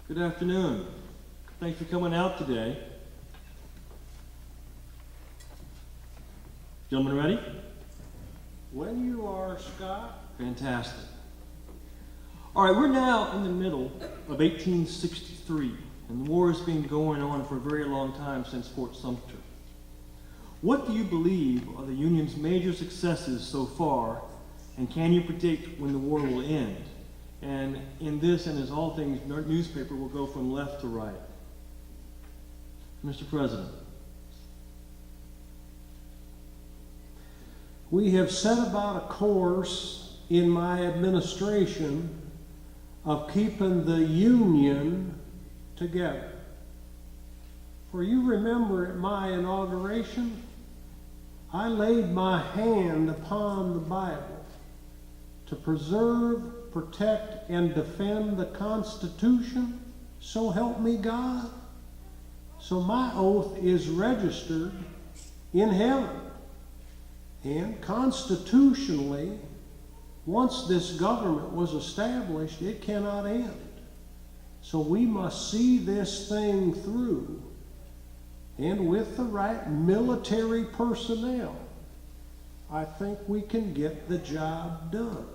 Good afternoon. Thanks for coming out today. Gentlemen, ready? When you are, Scott. Fantastic. All right, we're now in the middle of 1863, and the war has been going on for a very long time since Fort Sumter. What do you believe are the Union's major successes so far, and can you predict when the war will end? And in this, and as all things newspaper, will go from left to right. Mr. President. We have set about a course in my administration of keeping the Union together. For you remember at my inauguration, I laid my hand upon the Bible to preserve, protect, and defend the Constitution, so help me God. So my oath is registered in heaven. And constitutionally, once this government was established, it cannot end. So we must see this thing through. And with the right military personnel, I think we can get the job done.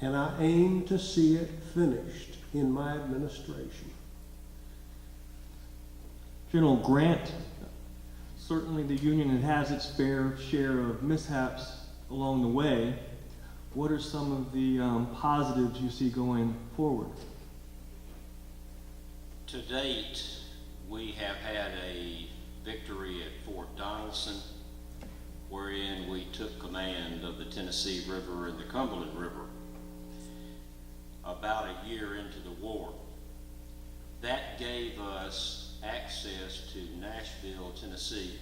And I aim to see it finished in my administration. General Grant, certainly the Union has its fair share of mishaps along the way. What are some of the positives you see going forward? To date, we have had a victory at Fort Donelson, wherein we took command of the Tennessee River and the Cumberland River about a year into the war. That gave us access to Nashville, Tennessee,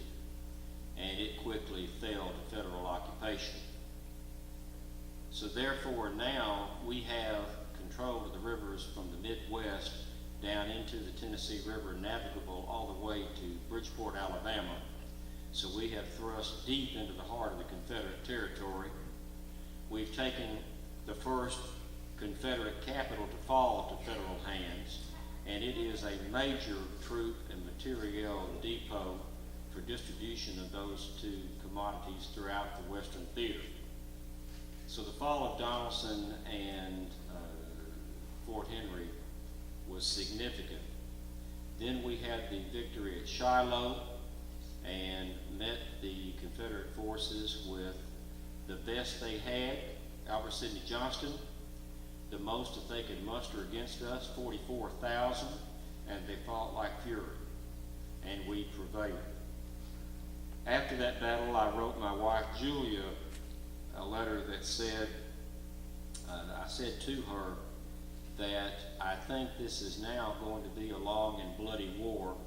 and it quickly fell to federal occupation. So therefore now we have control of the rivers from the Midwest down into the Tennessee River, navigable all the way to Bridgeport, Alabama. So we have thrust deep into the heart of the Confederate territory. We've taken the first Confederate capital to fall to federal hands, and it is a major troop and materiel depot for distribution of those two commodities throughout the Western theater. So the fall of Donelson and Fort Henry was significant. Then we had the victory at Shiloh and met the Confederate forces with the best they had, Albert Sidney Johnston, the most that they could muster against us, 44,000, and they fought like fury, and we prevailed. After that battle, I wrote my wife Julia a letter that said, I said to her that I think this is now going to be a long and bloody war.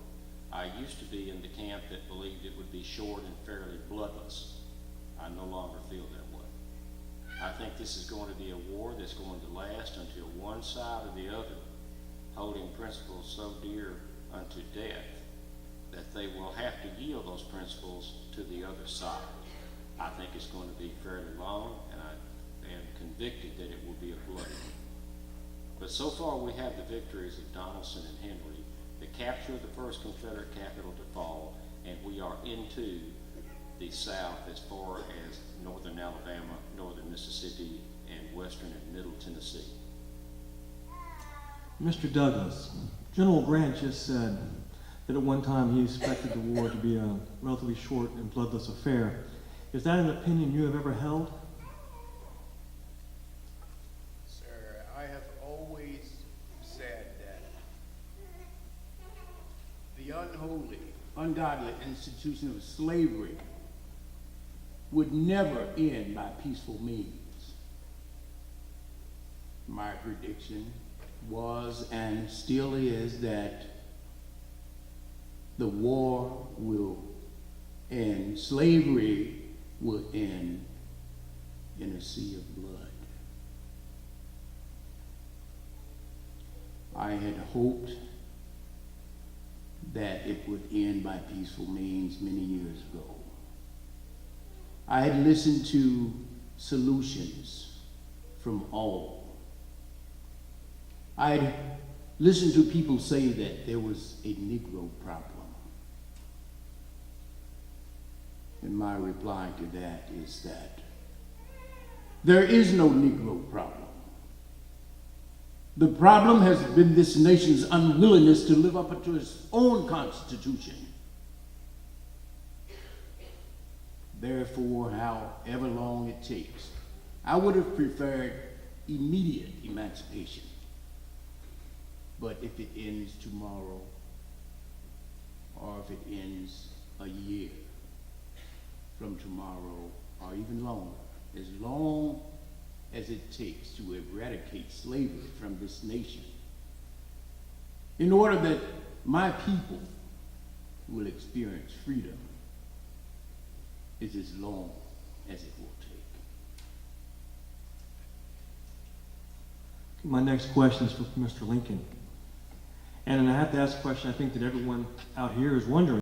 I used to be in the camp that believed it would be short and fairly bloodless. I no longer feel that way. I think this is going to be a war that's going to last until one side or the other, holding principles so dear unto death that they will have to yield those principles to the other side. I think it's going to be fairly long, and I am convicted that it will be a bloody one. But so far we have the victories of Donelson and Henry, the capture of the first Confederate capital to fall, and we are into the South as far as northern Alabama, northern Mississippi, and western and middle Tennessee. Mr. Douglas, General Grant just said that at one time he expected the war to be a relatively short and bloodless affair. Is that an opinion you have ever held? Sir, I have always said that the unholy, ungodly institution of slavery would never end by peaceful means. My prediction was and still is that the war will end, slavery will end in a sea of blood. I had hoped that it would end by peaceful means many years ago. I had listened to solutions from all. I had listen to people say that there was a Negro problem. And my reply to that is that there is no Negro problem. The problem has been this nation's unwillingness to live up to its own Constitution. Therefore, however long it takes, I would have preferred immediate emancipation. But if it ends tomorrow, or if it ends a year from tomorrow, or even longer, as long as it takes to eradicate slavery from this nation, in order that my people will experience freedom, is as long as it will take. My next question is for Mr. Lincoln. And I have to ask a question I think that everyone out here is wondering.